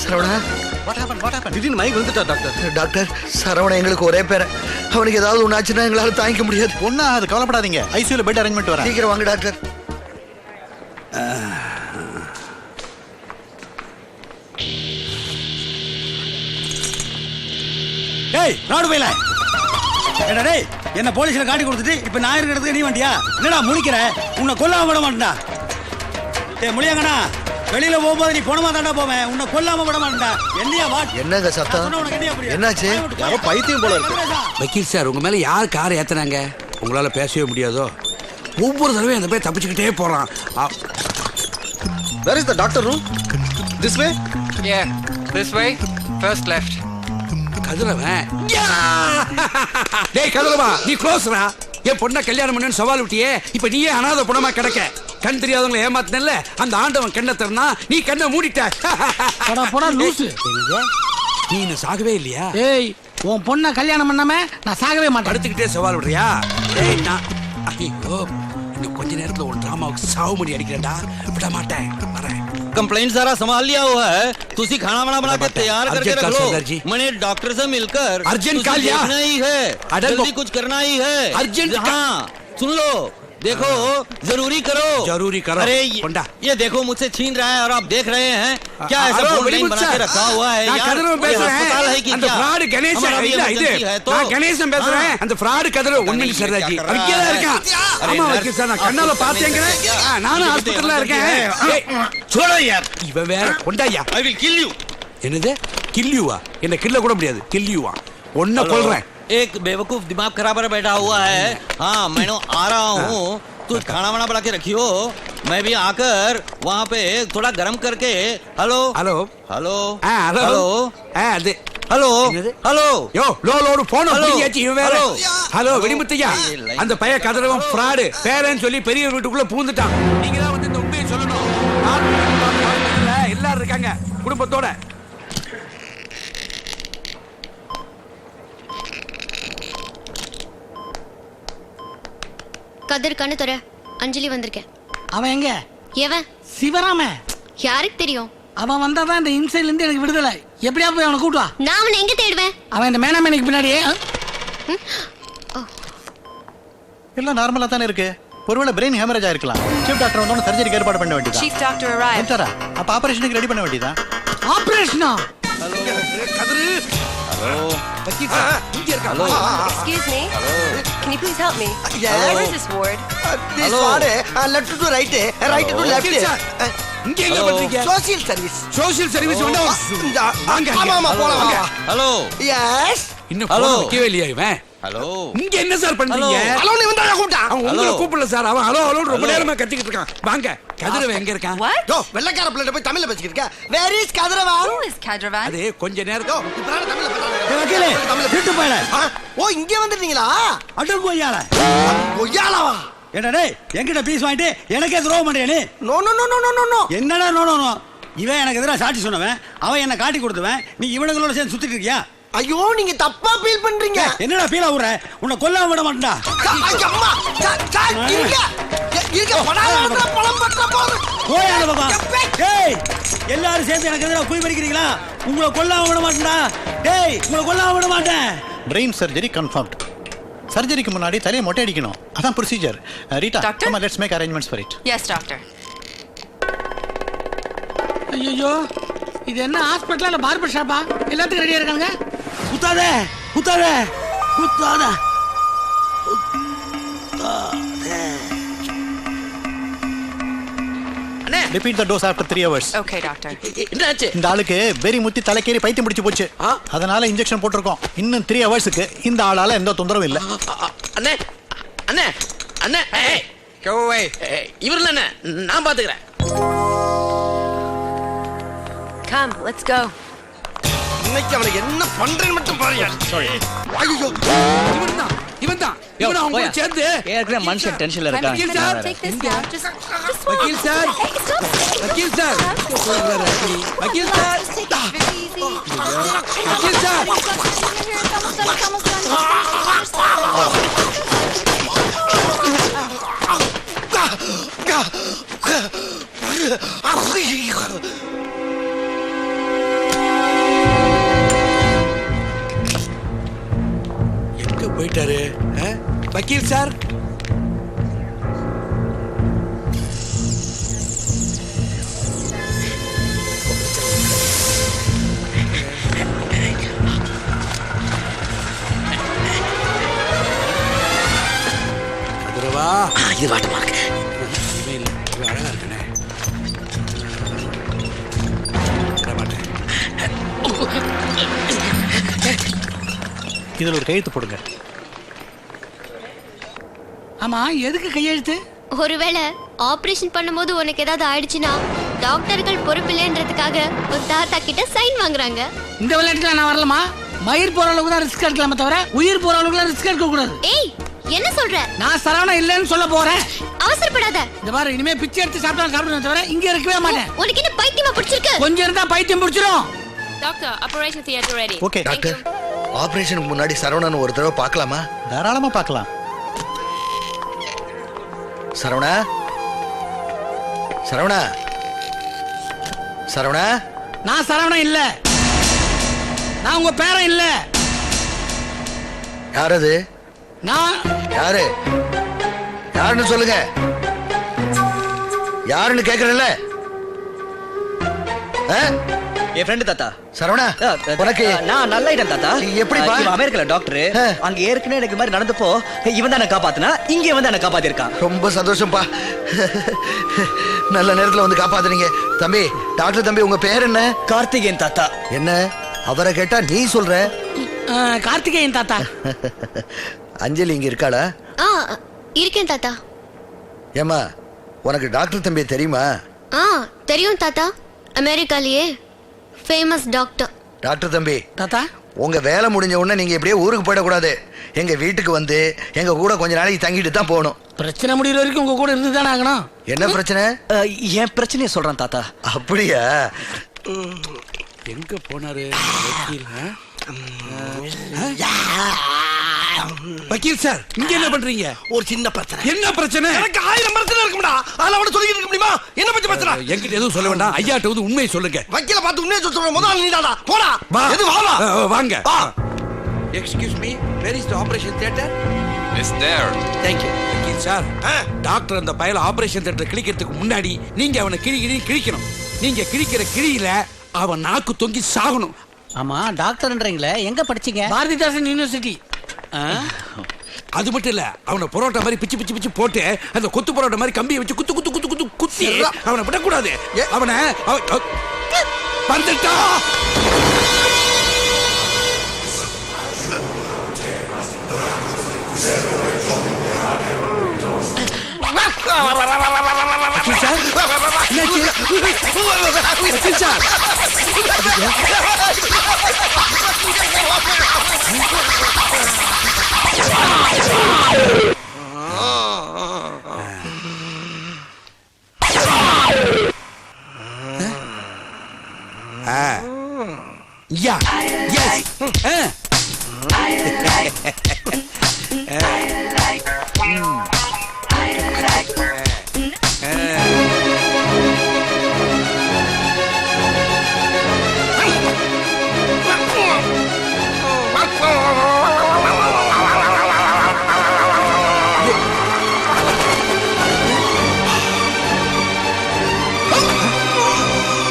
Saravana, What happened? திடீர்னு மயக்கம் வந்துட்டா டாக்டர். டாக்டர் சரவணா எங்களுக்கு ஒரே பேர. அவனுக்கு ஏதாவது ஒன்று ஆச்சுன்னா எங்களால தாங்கிக்க முடியாது. ஒன்னா அது கவலைப்படாதீங்க. ஐசியூல பெட் அரேஞ்ச்மெண்ட் வரேன். சீக்கிரம் வாங்க டாக்டர். டேய் ராடு போயில. ஏடா டேய், என்ன போலீஸ்ல காட்டி கொடுத்துட்டு இப்ப நான் இருக்கிறதுக்கு நீ வண்டியா? என்னடா முழிக்கிற? உன்னை கொல்லாம விட மாட்டேன்டா. டேய் முழியாங்கண்ணா, வெளியில போகும்போது நீ போனமா தாண்டா போவேன். உன்னை கொல்லாம விட மாட்டேன்டா. என்னையா வா? என்னங்க சத்தம்? என்னாச்சு? யாரோ பைத்தியம் போல இருக்கு. வக்கீல் சார், உங்க மேல யார் கார் ஏத்துனாங்க? உங்களால பேசவே முடியாதோ? ஒவ்வொரு தடவையும் அந்த பேர் தப்பிச்சுக்கிட்டே போறான். Where is the doctor room? This way? Yeah, this way. First left. கதிரவன். டேய் கதிரவா, நீ க்ளோஸ்ரா. என் பொண்ணை கல்யாணம் பண்ணு சவால் விட்டியே, இப்ப நீயே அனாதை பொண்ணமா கிடக்க. கண் தெரியாதவங்களை ஏமாத்தினல்ல, அந்த ஆண்டவன் கண்ணை திறனா நீ கண்ணை மூடிட்ட. போடா லூசு. நீ இன்னும் சாகவே இல்லையா? ஏய், உன் பொண்ணை கல்யாணம் பண்ணாம நான் சாகவே மாட்டேன். அடுத்துக்கிட்டே சவால் விடுறியா? ஏய் நான் ஐயோ, இன்னும் கொஞ்ச நேரத்துல ஒரு டிராமாவுக்கு சாவு மணி அடிக்கிறேன்டா. விட மாட்டேன், வரேன். कंप्लेंट सारा संभाल लिया हुआ है, तुसी खाना वाना बना के तैयार करके रख लो। मैंने डॉक्टर से मिलकर अर्जेंट कॉल लिया ही है, जल्दी कुछ करना ही है। अर्जेंट। हाँ सुन लो, देखो जरूरी करो, जरूरी करो। अरे ये देखो मुझसे छीन रहा है और आप देख रहे हैं क्या? ऐसा बोर्ड बना के रखा हुआ है यार। अस्पताल है कि क्या? फ्रॉड गणेश है तो गणेश हम பேச रहे हैं. அந்த फ्रॉड கதற உண்மையிலே சர்தாஜி அங்கேயே தான் இருக்கான். ஆமா வக்கீல் சார், நான் கண்ணால பார்த்தேங்க. நானும் ஹாஸ்பிடல்ல இருக்கேன். ஏய் छोड़ो यार, இவன் வேற கொண்டாயா. I will kill you. என்னது கில் யூவா? என்ன கில்ல கூட முடியாது, கில் யூவா. ஒண்ணு கொல்றேன். एक बेवकूफ दिमाग खराब पर बैठा हुआ है. हाँ मैं आ रहा हूँ, तू खाना वाना बना के रखियो. मैं भी आकर वहाँ पे थोड़ा गर्म करके. हेलो हेलो हेलो हेलो அது ஹலோ ஹலோ யோ லோ லோடு போன் அப்படியாச்சு. இவன் வேற ஹலோ வெடிமுத்தையா, அந்த பைய கதறவன் ஃப்ராட் பேரன்னு சொல்லி பெரிய வீட்டுக்குள்ள பூந்துட்டான். நீங்க தான் வந்து இந்த உண்மையை சொல்லணும். எல்லாரும் இருக்காங்க குடும்பத்தோட. கதிர் கண்ணு தர, அஞ்சலி வந்திருக்கேன். அவன் எங்க? எவன்? சிவராம. யாருக்கு தெரியும்? அவன் வந்தாதான் இந்த இன்சைட்ல இருந்து எனக்கு விடுதலை. எப்படியா போய் அவனை கூட்டு வா. நான் அவனை எங்க தேடுவேன்? அவன் இந்த மேனாமேனுக்கு பின்னாடியே. எல்லாம் நார்மலா தானே இருக்கு. ஒருவேளை பிரெயின் ஹேமரேஜ் ஆயிருக்கலாம். சீஃப் டாக்டர் வந்தோட சர்ஜரிக்கு ஏற்பாடு பண்ண வேண்டியதா? Chief doctor arrived. அப்ப ஆபரேஷனுக்கு ரெடி பண்ண வேண்டியதா? ஆபரேஷனா? கதிரு. ஹலோ வக்கீல் சார், இங்க இருக்கா? Hello Excuse me. Can you please help me? Yes. Where is this ward? This ward, left to right, right to left. வக்கீல் சார், இங்க எங்க பண்றீங்க? Social service. சோசியல் சர்வீஸ் வந்தா வாங்க. ஆமா போலாம் வாங்க. Hello S. இன்னும் போன் வைக்கவே இல்லையா இவன்? ஹலோ இங்க என்ன சார் பண்றீங்க? ஹலோ நீ வந்தா கூட்டா. அவன் உங்களை கூப்பிடல சார். அவன் ஹலோ ஹலோ ரொம்ப நேரமா கத்திக்கிட்டு இருக்கான். வாங்க. கதிரவன் எங்க இருக்கான்? What? யோ வெள்ளக்கார பிள்ளை போய் தமிழ்ல பேசிக்கிட்டு இருக்க. Where is Kathiravan? Who is Kadravan? அது கொஞ்ச நேரம் இப்பறான தமிழ்ல வக்கீலே விட்டு போயில. ஓ இங்க வந்துட்டீங்களா? அட போய்யால. கொய்யாலவா? ஏடா டேய், என்கிட்ட பீஸ் வாங்கிட்டு எனக்கே துரோகம் பண்றியா நீ? No no no no no no. என்னடா நோ நோ நோ? இவன் எனக்கு எதிராக சாட்சி சொன்னவன், அவன் என்ன காட்டி கொடுத்தவன். நீ இவனுங்களோட சேர்ந்து சுத்திட்டு இருக்கியா? ஐயோ நீங்க தப்பா ஃபீல் பண்றீங்க. என்னடா ஃபீல் ஆகுற? உன்னை கொல்லாம விட மாட்டேன்டா. அம்மா சார் இருங்க படாத பழம் பற்ற போது. போயாத பக்கம். டேய் எல்லாரும் சேர்ந்து எனக்கு எதிராக குய் பறிக்கிறீங்களா? உங்களை கொல்லாம விட மாட்டேன்டா. டேய் உங்களை கொல்லாம விட மாட்டேன். Brain surgery confirmed. சர்ஜரிக்கு முன்னாடி தலையை மொட்டை அடிக்கணும். அதான் procedure. Rita, come on, let's make arrangements for it. Yes, doctor. ஐயோ, இது என்ன ஹாஸ்பிடலா இல்ல பார்பர் ஷாப்பா? எல்லாத்துக்கும் ரெடியா இருக்காங்க. குத்தாதே குத்தாதே குத்தாதே. Repeat the dose after 3 hours. Okay, doctor. என்னாச்சு? இந்த ஆளுக்கு வெறி முத்தி தலைக்கேறி பைத்தியம் பிடிச்சு போச்சு. அதனால இன்ஜெக்ஷன் போட்டிருக்கோம். இன்னும் 3 ஹவர்ஸ்க்கு இந்த ஆளால எந்த தொந்தரவும் இல்ல. அண்ணே அண்ணே அண்ணே ஏய் Go away. இவர்ல அண்ணே நான் பாத்துக்கறேன். Come, let's go. இன்னைக்கு அவனை என்ன பண்றேன்னு மட்டும் பாருங்க. Sorry. ஐயோ இவன்தான் அவங்க சேர்ந்து ஏற்கனவே மனுஷன் டென்ஷன்ல இருக்கான். வக்கீல் sir, Take this now. Just வக்கீல் சார், Hey, stop. வக்கீல் சார், வக்கீல் sir, Just take it really easy. வக்கீல் சார். It's almost done. போயிட்டாரு. வக்கீல் சார், கதிரவா. இது வாட்டமா இருக்கு. அழகா இருக்கனே. வரமாட்டேன். இதில் ஒரு கையெழுத்து போடுங்க. ஆமா எதுக்கு கையெழுத்து? ஒருவேளை ஆபரேஷன் பண்ணும்போது உனக்கு ஏதாவது ஆயிடுச்சுன்னா டாக்டர்கள் பொறுப்பில்லைன்றதுக்காக ஒரு தாத்தா கிட்ட சைன் வாங்குறாங்க. இந்த விளையாட்டுல நான் வரலாமா? மயிர் போற அளவுக்கு தான் ரிஸ்க் எடுக்கலாமே தவிர உயிர் போற அளவுக்கு ரிஸ்க் எடுக்க கூடாது. ஏய் என்ன சொல்ற? நான் சரவணா இல்லைன்னு சொல்ல போறேன். அவசரப்படாத. இந்த மாதிரி இனிமே பிச்சை எடுத்து சாப்பிடுவேன் தவிர இங்க இருக்கவே மாட்டேன். உனக்கு என்ன பைத்தியமா பிடிச்சிருக்கு? கொஞ்சம் இருந்தா பைத்தியம் பிடிச்சிரும். Doctor, operation theater ready. Okay doctor, ஆபரேஷனுக்கு முன்னாடி சரவணன் ஒரு தடவை பார்க்கலாமா? தாராளமாக பார்க்கலாம். சரவணா, சரவணா, சரவணா. நான் சரவணா இல்ல. நான் உங்க பேரன் இல்ல. யார் அது? நான் யாரு? யாருன்னு சொல்லுங்க. யாருன்னு கேக்குறேன்ல. என் ஃப்ரெண்டு தாத்தா. சரவணா, உனக்கு நான் நல்ல ஐட்டம் தாத்தா. எப்படிப்பா? இவன் அமெரிக்கால டாக்டர். அங்க ஏற்கனவே எனக்கு மாதிரி நடந்தப்போ இவன் தான் என்ன காப்பாத்தினா, இங்க வந்து என்ன காப்பாத்திருக்கான். ரொம்ப சந்தோஷம்ப்பா. நல்ல நேரத்துல வந்து காப்பாத்துறீங்க. தம்பி, டாக்டர் தம்பி, உங்க பேர் என்ன? கார்த்திகேயன் தாத்தா. என்ன அவரை கேட்டா நீ சொல்ற? கார்த்திகேயன் தாத்தா. அஞ்சலி இங்க இருக்காளா? இருக்கேன் தாத்தா. ஏமா, உனக்கு டாக்டர் தம்பி தெரியுமா? தெரியும் தாத்தா. அமெரிக்காலயே ஃபேமஸ் டாக்டர். டாக்டர் தம்பி, தாத்தா உங்க வேலை முடிஞ்ச உடனே நீங்க இப்படியே ஊருக்கு போயிடக்கூடாது. எங்க வீட்டுக்கு வந்து எங்க கூட கொஞ்ச நாளைக்கு தங்கிட்டு தான் போகணும். பிரச்சனை முடிகிற வரைக்கும் உங்க கூட இருந்து தானே ஆகணும். என்ன பிரச்சனை? என் பிரச்சனையை சொல்றான் தாத்தா. அப்படியா? எங்க போனாரு வக்கீல்? வக்கீல் சார், இங்க என்ன பண்றீங்க? ஒரு சின்ன பிரச்சனை. என்ன பிரச்சனை? எனக்கு 1000 பிரச்சனை இருக்கும்டா. அதெல்லாம் அவன சொல்லிட்டு இருக்க முடியுமா? என்ன பத்தி பிரச்சனை? என்கிட்ட எதுவும் சொல்ல வேண்டாம். ஐயாட்ட வந்து உண்மையை சொல்லுங்க. வக்கீல பார்த்து உண்மையை சொல்ற முதல்ல நீதாடா. போடா. வா. எது வாடா? வாங்க. வா. Excuse me, where is the operation theatre? It's there. Thank you. வக்கீல் சார், டாக்டர் அந்த பயல ஆபரேஷன் தியேட்டர் கிழிக்கிறதுக்கு முன்னாடி நீங்க அவனை கிழிக்கணும். நீங்க கிழிக்கிற கிழியில அவன் நாக்கு தொங்கி சாகணும். ஆமா டாக்டர்ன்றீங்களே, எங்க படிச்சீங்க? பாரதிதாசன் யூனிவர்சிட்டி. அது மட்டும் இல்ல, அவனை பரோட்டா மாதிரி பிச்சு பிச்சு பிச்சு போட்டு அந்த கொத்து பரோட்டா மாதிரி கம்பியை வச்சு குத்து குத்து குத்து குத்து குத்தி அவனை விடக்கூடாது. அவனை வந்துட்டா. Yeah. Yes.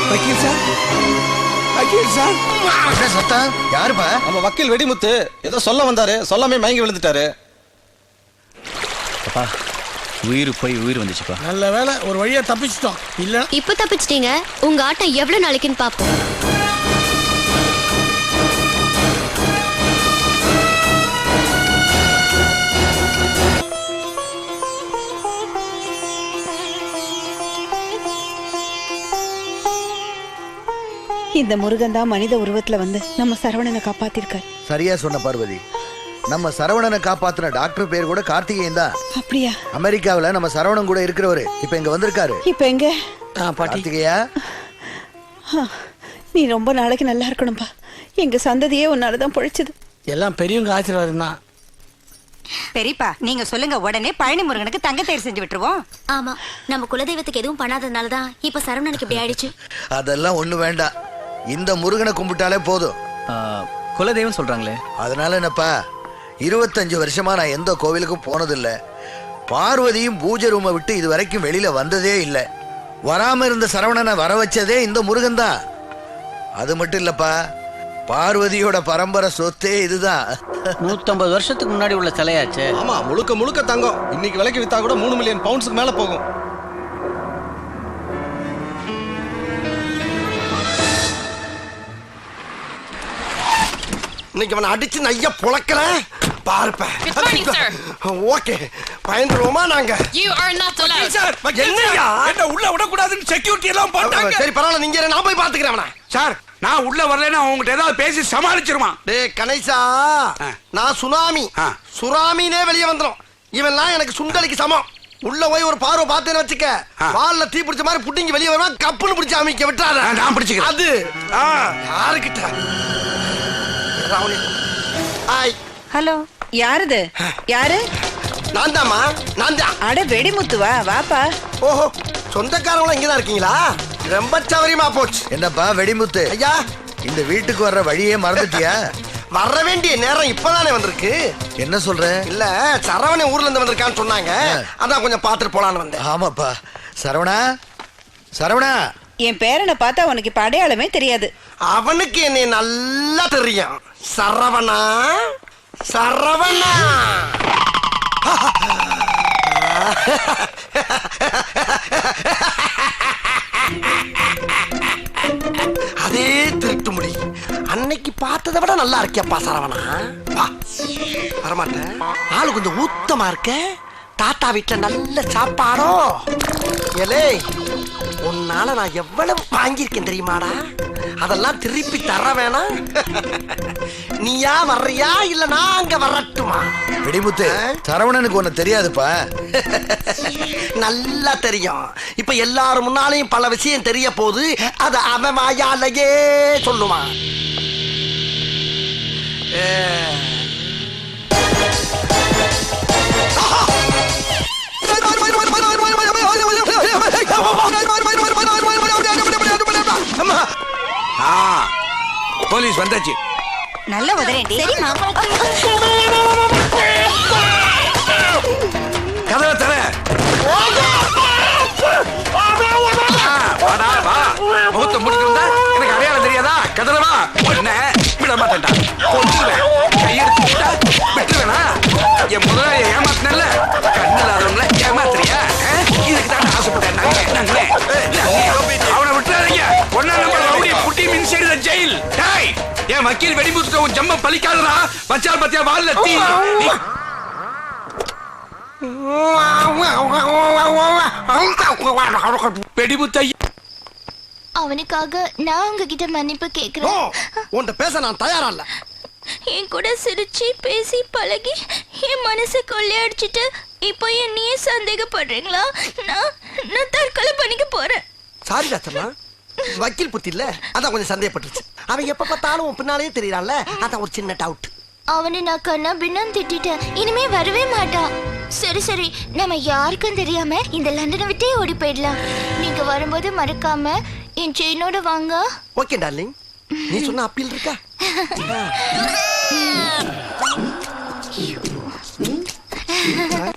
வக்கீல் சார், வக்கீல் சார். என்ன சத்தம்? யாருப்பா? நம்ம வக்கீல் வெடிமுத்து ஏதோ சொல்ல வந்தாரு, சொல்லாமே மயங்கி விழுந்துட்டாரு. அப்பா, உயிர் போய் உயிர் வந்துச்சுப்பா. நல்ல வேளை ஒரு வழியா தப்பிச்சிட்டோம். இல்ல இப்ப தப்பிச்சிட்டீங்க. உங்க ஆட்டம் எவ்வளவு நாளைக்குன்னு பாப்போம். இந்த முருகன் தான் மனித உருவத்துல வந்து நம்ம சரவணனை காப்பாத்திருக்காரு. சரியா சொன்ன பார்வதி. நம்ம சரவணனை காப்பாத்தின டாக்டர் பேர் கூட கார்த்திகேயன் தான். அப்படியா? அமெரிக்காவுல நம்ம சரவணன் கூட இருக்கிறவரு இப்ப இங்க வந்திருக்காரு. இப்ப எங்க? கார்த்திகேயா, நீ ரொம்ப நாளைக்கு நல்லா இருக்கணும்பா. எங்க சந்ததியே உன்னாலதான் பொழைச்சது. எல்லாம் பெரியவங்க ஆசீர்வாதம் தான். பெரியப்பா, நீங்க சொல்லுங்க, உடனே பழனி முருகனுக்கு தங்க தேர் செஞ்சு விட்டுருவோம். ஆமா, நம்ம குலதெய்வத்துக்கு எதுவும் பண்ணாததுனாலதான் இப்ப சரவணனுக்கு இப்படி ஆயிடுச்சு. அதெல்லாம் ஒண்ணு வேண்டாம். இந்த முருகனை கும்பிட்டாலே போதும். குலதெய்வம் சொல்றாங்களே, அதனால என்னப்பா, 25 வருஷமா நான் எந்த கோவிலுக்கும் போனதில்லை. பார்வதியும் பூஜை ரூமை விட்டு இது வரைக்கும் வெளியில வந்ததே இல்லை. வராம இருந்த சரவணனை வர வச்சதே இந்த முருகன் தான். அது மட்டும் இல்லப்பா, பார்வதியோட பரம்பரை சொத்தே இதுதான். 150 வருஷத்துக்கு முன்னாடி உள்ள சிலையாச்சு. ஆமா, முழுக்க முழுக்க தங்கம். இன்னைக்கு விலைக்கு வித்தா கூட 3 மில்லியன் பவுண்ட்ஸ்க்கு மேல போகும். இன்னைக்கு அவனை அடிச்சு நைய புழக்கிறேன் பார்ப்பேன். Good morning, sir. ஓகே, பயந்துருவோமா நாங்க? You are not allowed. Sir என்னய்யா? என்ன உள்ள விடக்கூடாதுன்னு செக்யூரிட்டி எல்லாம் போட்டாங்க. சரி பரவாயில்ல, நீங்க இரு, நான் போய் பாத்துக்கிறேன் அவனை. சார் நான் உள்ள வரலைன்னா உங்ககிட்ட ஏதாவது பேசி சமாளிச்சிருவான். டேய் கணேசா, நான் சுனாமி சுறாமினே வெளியே வந்துடும். இவன்லாம் எனக்கு சுண்டலிக்கு சமம். உள்ள போய் ஒரு பார்வை பார்த்தேன்னு வச்சுக்க, வால்ல தீ பிடிச்ச மாதிரி புட்டிங்க வெளியே வருவான். கப்புன்னு பிடிச்சி அமைக்க விட்டாத. நான் பிடிச்சிக்கிறேன். அது யாருக்கிட்ட? ஹாய். ஹலோ, யாருது? யாரு? நான் தாம்மா, நான் தான். அட வெடிமுத்துவா, வாப்பா. ஓஹோ, சொந்தக்காரவங்க இங்கதான் இருக்கீங்களா? ரொம்ப சௌரியமா போச்சு. என்னப்பா வெடிமுத்து, ஐயா, இந்த வீட்டுக்கு வர்ற வழியே மறந்துட்டியா? வர வேண்டிய நேரம் இப்பதானே வந்திருக்கு. என்ன சொல்ற? இல்ல, சரவண ஊர்ல இருந்து வந்திருக்கான்னு சொன்னாங்க, அதான் கொஞ்சம் பாத்துட்டு போலான்னு வந்தேன். ஆமாப்பா. சரவணா, சரவணா. என் பேரனை பார்த்தா உனக்கு இப்ப அடையாளமே தெரியாது. அவனுக்கு என்னை நல்லா தெரியும். சரவணா, சரவணா. அதே திருட்டு முடி. அன்னைக்கு பார்த்ததை விட நல்லா இருக்கியப்பா சரவணா. வா, வரமாட்டேன். ஆளு கொஞ்சம் ஊத்தமா இருக்க. தாத்தா வீட்டுல நல்ல சாப்பாடோ. ஏலே, உன்னால நான் எவ்வளவு வாங்கியிருக்கேன் தெரியுமாடா? அதெல்லாம் திருப்பி தர வேணாம். நீயா வர்றியா இல்ல நான் அங்க வரட்டுமா? வெடிமுத்து, சரவணனுக்கு ஒண்ணு தெரியாதுப்பா. நல்லா தெரியும். இப்ப எல்லாரும் முன்னாலையும் பல விஷயம் தெரிய போது. அது அவன் வாயாலேயே சொல்லுவான். போலீஸ் வந்தாச்சு. நல்ல உதறேன்டி. சரிம்மா. கதவை தர. முகத்தை முடிக்கிறதா எனக்கு அடையாளம் தெரியாதா? கதவை வா. என்ன விட மாட்டேன்டா. கையெடுத்து விட்டுருவேனா? என் முதலாளி ஏமாத்தினல்ல, கண்ணில்லாதவங்கள ஏமாத்துறியா? இதுக்கு தான் ஆசைப்பட்டேன். அவனை விட்டுறாதீங்க. ஒன்னா நம்பர் ரவுடி புட்டி மின்சைடு ஜெயில். டேய், என் வக்கீல் வெடிமுத்துக்கு உன் ஜம்ம பலிக்காதடா. பச்சால் பத்தியா வால்ல தீ. வெடிமுத்தை அவனுக்காக நான் உங்ககிட்ட மன்னிப்பு கேக்குறேன். உன்கிட்ட பேச நான் தயாரா இல்ல. என் கூட சிரிச்சு பேசி பழகி என் மனசை கொள்ளையடிச்சிட்டு இப்போ என்னையே சந்தேகப்படுறீங்களா? நான் தற்கொலை பண்ணிக்க போறேன். சாரி டாக்டர்மா, வக்கீல் புத்தி இல்ல, அதான் கொஞ்சம் சந்தேகப்பட்டுருச்சு. அவன் எப்ப பார்த்தாலும் உன் பின்னாலே தெரியறான்ல, அதான் ஒரு சின்ன டவுட். அவனை நான் கண்ணா பின்னான்னு திட்டிட்டேன். இனிமே வரவே மாட்டான். சரி சரி, நம்ம யாருக்கும் தெரியாம இந்த லண்டனை விட்டே ஓடி போயிடலாம். நீங்க வரும்போது மறக்காம என் செயினோட வாங்க. ஓகே டார்லிங், நீ சொன்ன அப்பீல் இருக்கா?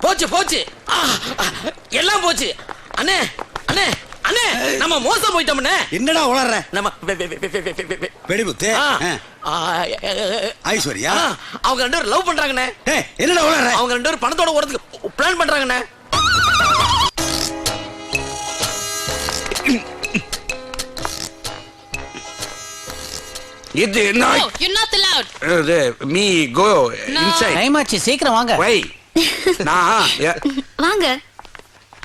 போச்சு போச்சு, எல்லாம் போச்சு. அண்ணே அண்ணே அண்ணே, நம்ம மோசம் போயிட்டோம்ண்ணே. என்னடா உளற? நம்ம வெடிமுத்து, ஐஸ்வர்யா, அவங்க 2 பேரும் லவ் பண்றாங்கண்ணே. என்னடா உளற? அவங்க 2 பேரும் பணத்தோட ஓடுறதுக்கு பிளான் பண்றாங்கண்ணே. இது என்ன? You're not allowed. Me go inside. Time ஆச்சு, சீக்கிரம் வாங்க. வை. நான் வாங்க.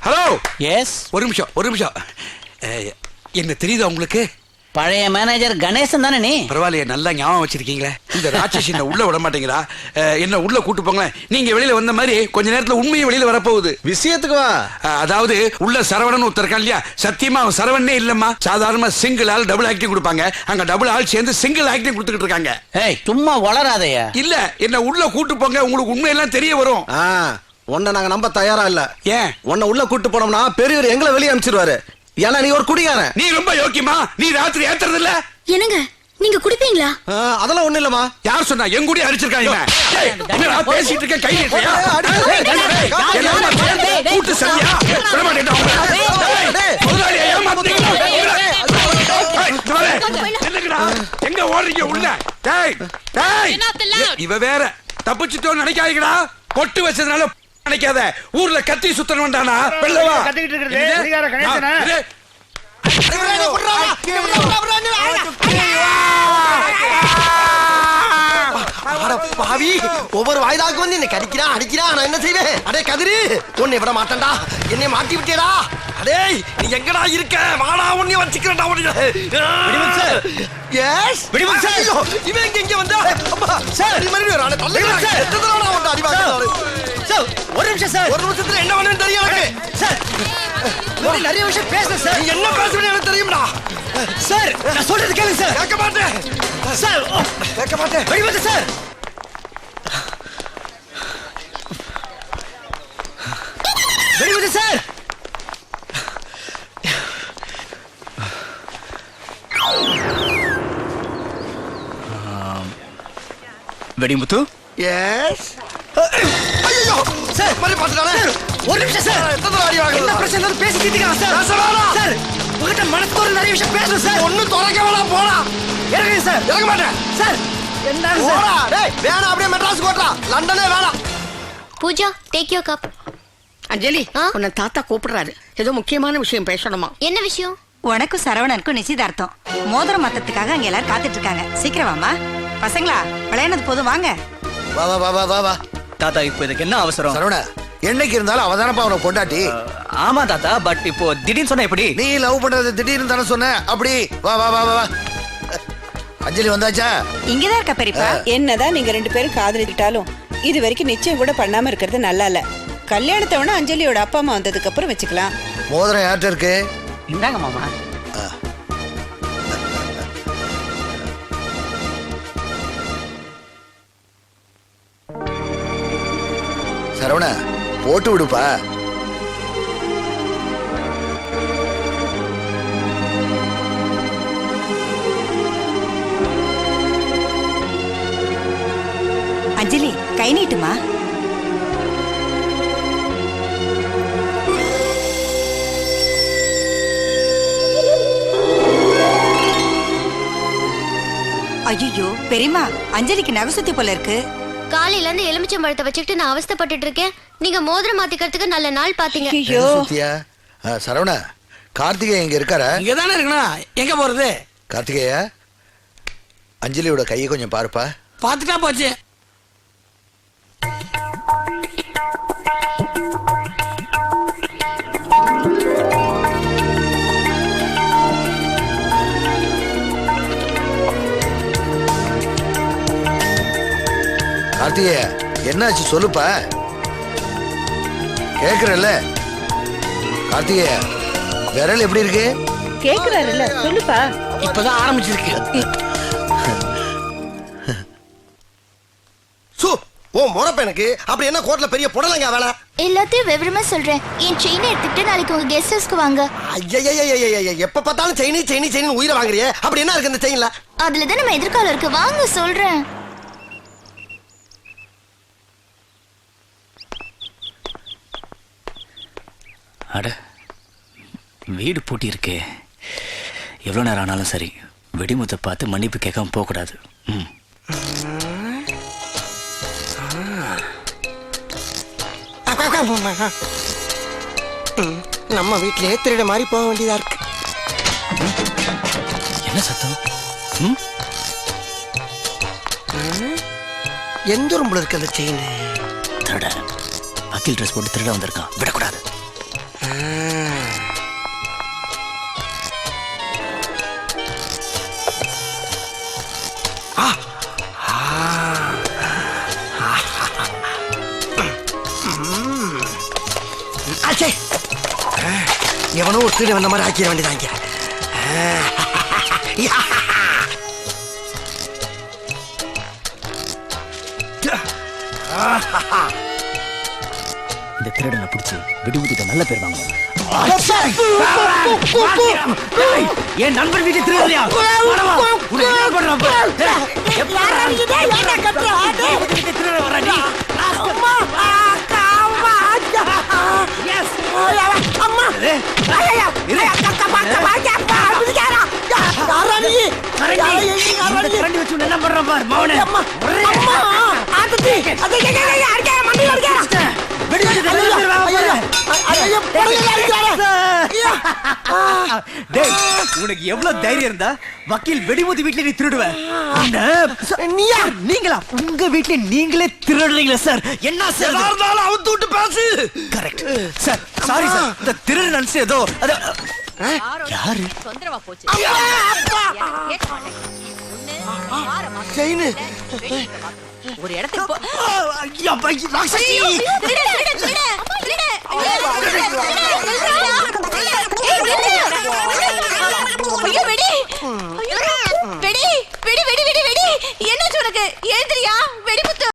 ஹலோ. எஸ். ஒரு நிமிஷம். என்ன தெரியுதா உங்களுக்கு? பழைய மேனேஜர் கணேசன் தானே நீ? பரவாயில்லையே, நல்லா ஞாபகம் வச்சிருக்கீங்களே. இந்த ராட்சசி என்ன உள்ள விட மாட்டேங்கிறா. என்ன உள்ள கூட்டு போங்களேன். நீங்க வெளியில வந்த மாதிரி கொஞ்ச நேரத்துல உண்மையும் வெளியில வரப்போகுது. விஷயத்துக்கு வா. அதாவது உள்ள சரவணன் ஒருத்தர் இருக்கான் இல்லையா? சத்தியமா அவன் சரவணனே இல்லம்மா. சாதாரண சிங்கிள் ஆள் டபுள் ஆக்டிங் கொடுப்பாங்க. அங்க டபுள் ஆள் சேர்ந்து சிங்கிள் ஆக்டிங் கொடுத்துக்கிட்டு இருக்காங்க. ஏய், சும்மா வளராதையா. இல்ல, என்ன உள்ள கூட்டு போங்க, உங்களுக்கு உண்மையெல்லாம் தெரிய வரும். உன்னை நாங்க நம்ப தயாரா இல்ல. ஏன்? உன்னை உள்ள கூட்டு போனோம்னா பெரியவர் எங்களை வெளியே அனுப்பிச்சிருவாரு. ஏன்னா நீ ஒரு குடிகாரன். நீ ரொம்ப யோக்கியமா. நீ ராத்திரி ஏத்துறது இல்ல. என்னங்க, நீங்க குடிப்பீங்களா? அதெல்லாம் ஒண்ணு இல்லம்மா. யார் சொன்னா? என் கூட அடிச்சிருக்காங்க இவன். டேய், என்னடா பேசிட்டு இருக்க? கை நீட்டுறியா? என்னடா கூட்டு சரியா? விட மாட்டேன்டா உங்களை. முதலாளியை ஏமாத்துறீங்களா? என்னங்கடா? எங்க ஓடுறீங்க உள்ள? டேய் டேய், இவ வேற தப்பிச்சிட்டோன்னு நினைக்காதீங்கடா. பொட்டு வச்சதுனால நினைக்காத. ஊர்ல கத்தி சுத்தன வேண்டானா? வெள்ளவா கத்திக்கிட்டு இருக்கிறது அதிகார கணேசனா? பாவி, ஒவ்வொரு வாய்தாக்கு வந்து என்ன கடிக்கிறான் அடிக்கிறான். நான் என்ன செய்வேன்? அடே கதிரி, உன்னை விட மாட்டேன்டா. என்னை மாட்டி விட்டியடா. அடே நீ எங்கடா இருக்க? வாடா, உன்னை வச்சுக்கிறேன்டா. S வெடிமன் sir. ஐயோ, இவன் எங்க வந்தா? அம்மா சார், நீ மறுபடியும் வரானே. தள்ளுங்க சார். எத்தனை தடவை வந்து அடி வாங்குறாரு? சார் ஒரு நிமிஷம் சார். ஒரு நிமிஷத்துல என்ன பண்ணுன்னு தெரியும் எனக்கு. சார் நிறைய விஷயம் பேசுறேன் சார். நீ என்ன பேசுறேன்னு எனக்கு தெரியும்டா. சார் நான் சொல்றது கேளுங்க சார். கேட்க மாட்டேன் சார். கேட்க மாட்டேன். வெடிமன் சார். வெடிமன் சார். வெடிமுத்து எஸ். ஐயோ சார், மாதிரி பாத்துட்டானே. ஒரு நிமிஷம் சார். எத்தனை தடவை அடி வாங்குறாரு? என்ன பிரச்சனை பேசி தீர்த்துக்கலாம் சார். சார் உங்ககிட்ட மனசோட நிறைய விஷயம் பேசணும் சார். ஒண்ணு தொலைக்க வேணாம், போடா. இறங்குங்க சார். இறங்க மாட்டேன் சார் என்ன போடா. டேய் வேணாம், அப்படியே மெட்ராஸ் கோட்டா. லண்டனே வேணாம். Pooja, take your cup. Anjali, உன்னை தாத்தா கூப்பிடுறாரு. ஏதோ முக்கியமான விஷயம் பேசணுமா? என்ன விஷயம்? உனக்கும் சரவணனுக்கும் நிச்சயதார்த்தம். மோதிரம் மாத்தத்துக்காக அங்க எல்லாரும் காத்துட்டு இருக்காங்க. சீக்கிரம் வாமா. பசங்களா விளையாடுறது போதும், வாங்க. வா வா வா வா வா வா. தாத்தா இப்போ இதுக்கு என்ன அவசரம்? சரவணா, என்னைக்கு இருந்தாலும் அவதானப்பா அவனை பொண்டாட்டி. ஆமா தாத்தா, பட் இப்போ திடீர்னு சொன்னா எப்படி? நீ லவ் பண்றது திடீர்னு தானே சொன்ன. அப்படி வா வா வா வா வா. அஞ்சலி வந்தாச்சா? இங்கதான் இருக்க பெரியப்பா. என்னதான் நீங்க ரெண்டு பேரும் காதலிட்டாலும் இது வரைக்கும் நிச்சயம் கூட பண்ணாம இருக்கிறது நல்லா இல்ல. கல்யாணத்தை வேணா அஞ்சலியோட அப்பா அம்மா வந்ததுக்கு அப்புறம் வச்சுக்கலாம். மோதிரம் யார்கிட்ட இருக்கு? இந்தாங்க மாமா. சரவணா, போட்டு விடுப்பா. அஞ்சலி கை நீட்டுமா. ஐயோ பெரியமா, அஞ்சலிக்கு நகசுத்தி போல இருக்கு. காலையில இருந்து எலுமிச்சம் பழத்தை வச்சுக்கிட்டு நான் அவஸ்தைப்பட்டுட்டு இருக்கேன். நீங்க மோதிரம் மாத்திக்கிறதுக்கு நல்ல நாள் பாத்தீங்க. ஐயோ சுத்தியா? சரவணா, கார்த்திகேய இங்க இருக்காரா? இங்க தானே இருக்கணும். எங்க போறது? கார்த்திகேயா, அஞ்சலியோட கையை கொஞ்சம் பாருப்பா. பாத்துட்டா போச்சு. கார்த்திகேயா, என்னாச்சு சொல்லுப்பா. கேக்குறல்ல? கார்த்திகேயா, விரல் எப்படி இருக்கு? கேக்குறாருல்ல, சொல்லுப்பா. இப்பதான் ஆரம்பிச்சிருக்கு. சு, ஓ முறப்பனுக்கு அப்படி என்ன கோர்ட்ல பெரிய புடலங்க வேலை? எல்லாத்தையும் விவரமா சொல்றேன். என் செயினை எடுத்துக்கிட்டு நாளைக்கு உங்க கெஸ்ட் ஹவுஸ்க்கு வாங்க. ஐயா, எப்ப பார்த்தாலும் செயினி உயிரை வாங்குறியே. அப்படி என்ன இருக்கு இந்த செயின்ல? அதுலதான் நம்ம எதிர்காலம் இருக்கு. வாங்க சொல்றேன். அட, வீடு பூட்டி இருக்கே. எவ்வளோ நேரம் ஆனாலும் சரி, வெடிமுத்தை பார்த்து மன்னிப்பு கேட்காம போகக்கூடாது. நம்ம வீட்டிலே திருட மாதிரி போக வேண்டியதா இருக்கு. என்ன சத்தம்? எந்த ரூம்ல இருக்கு அந்த செயின்? திருட வக்கீல் ட்ரெஸ் போட்டு திருட வந்திருக்கான், விடக்கூடாது. எவனோ ஒரு திருட வந்த மாதிரி ஆக்கிட வேண்டியதாங்க. இந்த திருடனை பிடிச்சி வெடிமுத்துக்கு நல்ல பேர் வாங்குவாங்க. என் நண்பர் வீட்டை திருடுறியா என்ன பண்ற பாரு மௌனே உனக்கு எவ்வளவு தைரியம் இருந்தா வக்கீல் வெடிமுதி வீட்டுல நீ திருடுவ நீங்களா உங்க வீட்டுல நீங்களே திருடுறீங்களா சார் என்ன சார் அவுத்து விட்டு பேசு கரெக்ட் சார் சாரி சார் இந்த திருடு நினைச்சு ஏதோ யாரு தொந்தரவா போச்சு செயினு ஒரு இடத்துக்கு